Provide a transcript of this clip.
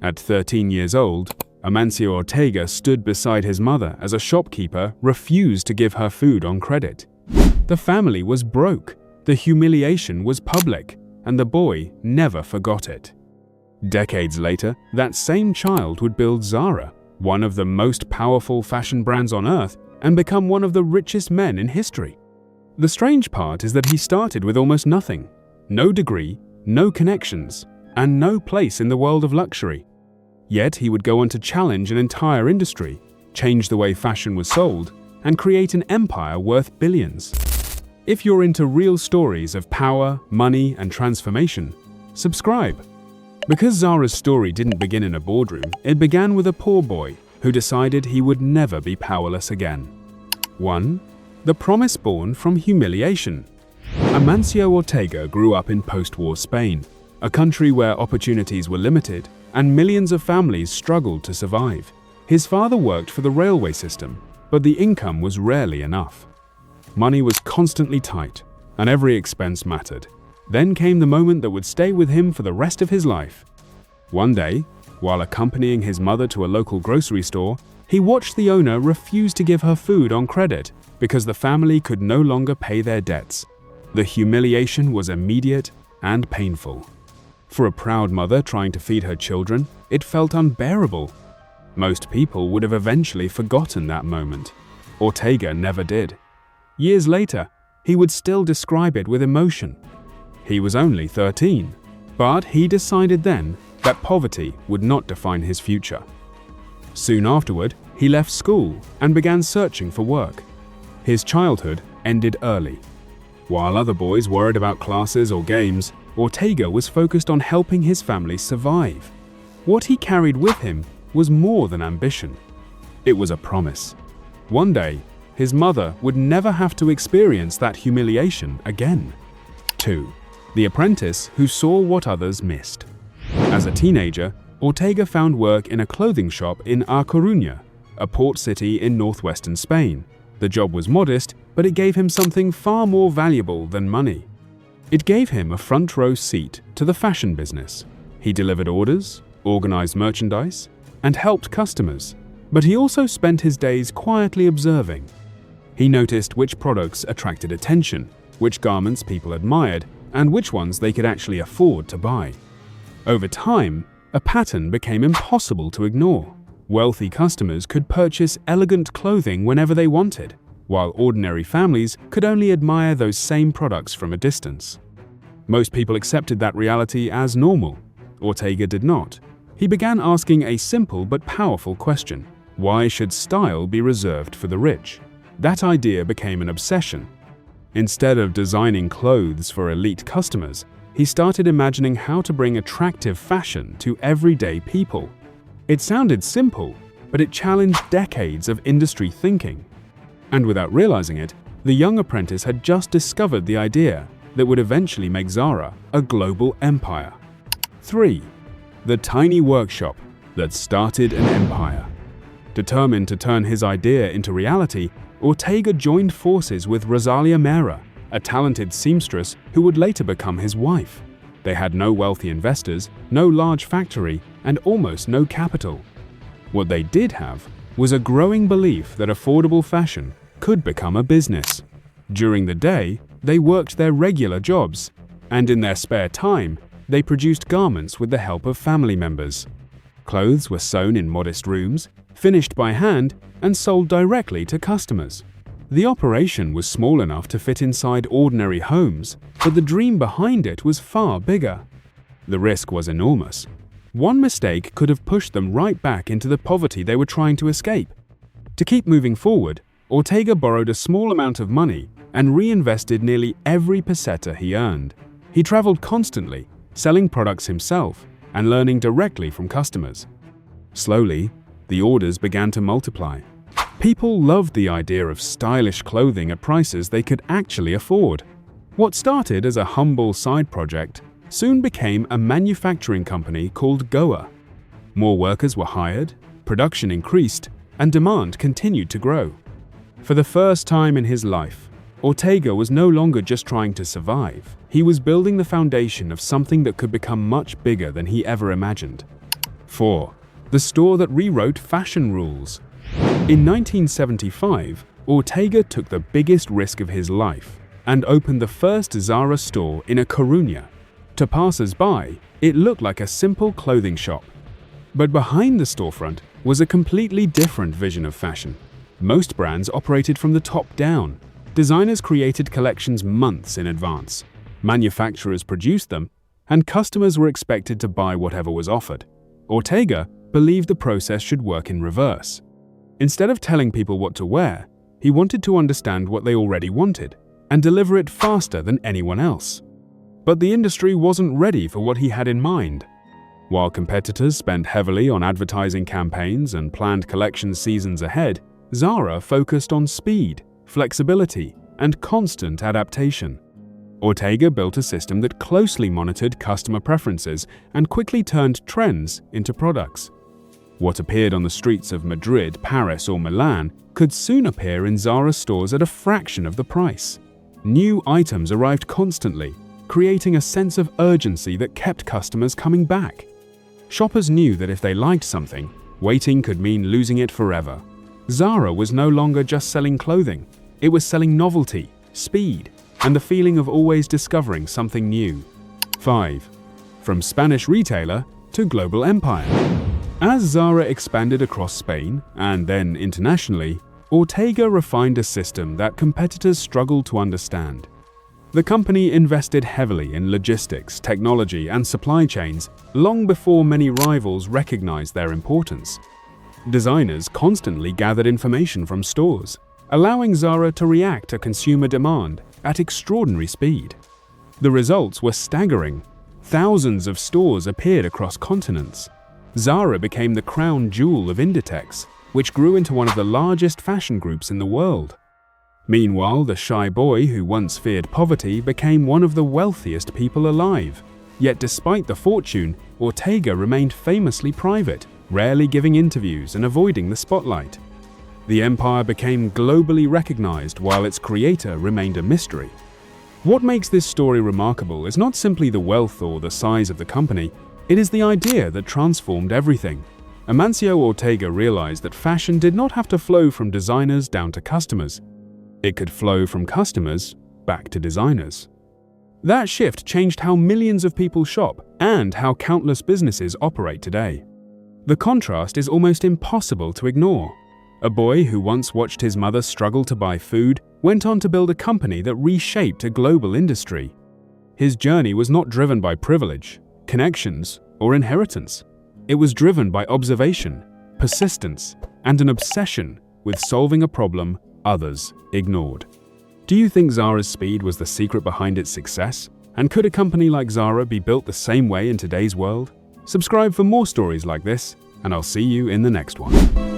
At 13 years old, Amancio Ortega stood beside his mother as a shopkeeper refused to give her food on credit. The family was broke, the humiliation was public, and the boy never forgot it. Decades later, that same child would build Zara, one of the most powerful fashion brands on earth, and become one of the richest men in history. The strange part is that he started with almost nothing. No degree, no connections, and no place in the world of luxury. Yet he would go on to challenge an entire industry, change the way fashion was sold, and create an empire worth billions. If you're into real stories of power, money, and transformation, subscribe. Because Zara's story didn't begin in a boardroom, it began with a poor boy who decided he would never be powerless again. 1. The promise born from humiliation. Amancio Ortega grew up in post-war Spain, a country where opportunities were limited and millions of families struggled to survive. His father worked for the railway system, but the income was rarely enough. Money was constantly tight, and every expense mattered. Then came the moment that would stay with him for the rest of his life. One day, while accompanying his mother to a local grocery store, he watched the owner refuse to give her food on credit because the family could no longer pay their debts. The humiliation was immediate and painful. For a proud mother trying to feed her children, it felt unbearable. Most people would have eventually forgotten that moment. Ortega never did. Years later, he would still describe it with emotion. He was only 13, but he decided then that poverty would not define his future. Soon afterward, he left school and began searching for work. His childhood ended early. While other boys worried about classes or games, Ortega was focused on helping his family survive. What he carried with him was more than ambition. It was a promise. One day, his mother would never have to experience that humiliation again. 2. The apprentice who saw what others missed. As a teenager, Ortega found work in a clothing shop in A Coruña, a port city in northwestern Spain. The job was modest, but it gave him something far more valuable than money. It gave him a front row seat to the fashion business. He delivered orders, organized merchandise, and helped customers, but he also spent his days quietly observing. He noticed which products attracted attention, which garments people admired, and which ones they could actually afford to buy. Over time, a pattern became impossible to ignore. Wealthy customers could purchase elegant clothing whenever they wanted, while ordinary families could only admire those same products from a distance. Most people accepted that reality as normal. Ortega did not. He began asking a simple but powerful question: why should style be reserved for the rich? That idea became an obsession. Instead of designing clothes for elite customers, he started imagining how to bring attractive fashion to everyday people. It sounded simple, but it challenged decades of industry thinking. And without realizing it, the young apprentice had just discovered the idea that would eventually make Zara a global empire. 3. The tiny workshop that started an empire. Determined to turn his idea into reality, Ortega joined forces with Rosalia Mera, a talented seamstress who would later become his wife. They had no wealthy investors, no large factory, and almost no capital. What they did have was a growing belief that affordable fashion could become a business. During the day, they worked their regular jobs, and in their spare time, they produced garments with the help of family members. Clothes were sewn in modest rooms, finished by hand, and sold directly to customers. The operation was small enough to fit inside ordinary homes, but the dream behind it was far bigger. The risk was enormous. One mistake could have pushed them right back into the poverty they were trying to escape. To keep moving forward, Ortega borrowed a small amount of money and reinvested nearly every peseta he earned. He traveled constantly, selling products himself and learning directly from customers. Slowly, the orders began to multiply. People loved the idea of stylish clothing at prices they could actually afford. What started as a humble side project soon became a manufacturing company called Goa. More workers were hired, production increased, and demand continued to grow. For the first time in his life, Ortega was no longer just trying to survive. He was building the foundation of something that could become much bigger than he ever imagined. 4. The store that rewrote fashion rules. In 1975, Ortega took the biggest risk of his life and opened the first Zara store in A Coruña. To passers-by, it looked like a simple clothing shop. But behind the storefront was a completely different vision of fashion. Most brands operated from the top down. Designers created collections months in advance. Manufacturers produced them, and customers were expected to buy whatever was offered. Ortega believed the process should work in reverse. Instead of telling people what to wear, he wanted to understand what they already wanted and deliver it faster than anyone else. But the industry wasn't ready for what he had in mind. While competitors spent heavily on advertising campaigns and planned collection seasons ahead, Zara focused on speed, flexibility, and constant adaptation. Ortega built a system that closely monitored customer preferences and quickly turned trends into products. What appeared on the streets of Madrid, Paris, or Milan could soon appear in Zara stores at a fraction of the price. New items arrived constantly, creating a sense of urgency that kept customers coming back. Shoppers knew that if they liked something, waiting could mean losing it forever. Zara was no longer just selling clothing. It was selling novelty, speed, and the feeling of always discovering something new. 5. From Spanish retailer to global empire. As Zara expanded across Spain and then internationally, Ortega refined a system that competitors struggled to understand. The company invested heavily in logistics, technology, and supply chains long before many rivals recognized their importance. Designers constantly gathered information from stores, allowing Zara to react to consumer demand at extraordinary speed. The results were staggering. Thousands of stores appeared across continents. Zara became the crown jewel of Inditex, which grew into one of the largest fashion groups in the world. Meanwhile, the shy boy who once feared poverty became one of the wealthiest people alive. Yet despite the fortune, Ortega remained famously private, rarely giving interviews and avoiding the spotlight. The empire became globally recognized while its creator remained a mystery. What makes this story remarkable is not simply the wealth or the size of the company, it is the idea that transformed everything. Amancio Ortega realized that fashion did not have to flow from designers down to customers. It could flow from customers back to designers. That shift changed how millions of people shop and how countless businesses operate today. The contrast is almost impossible to ignore. A boy who once watched his mother struggle to buy food went on to build a company that reshaped a global industry. His journey was not driven by privilege, connections, or inheritance. It was driven by observation, persistence, and an obsession with solving a problem others ignored. Do you think Zara's speed was the secret behind its success? And could a company like Zara be built the same way in today's world? Subscribe for more stories like this, and I'll see you in the next one.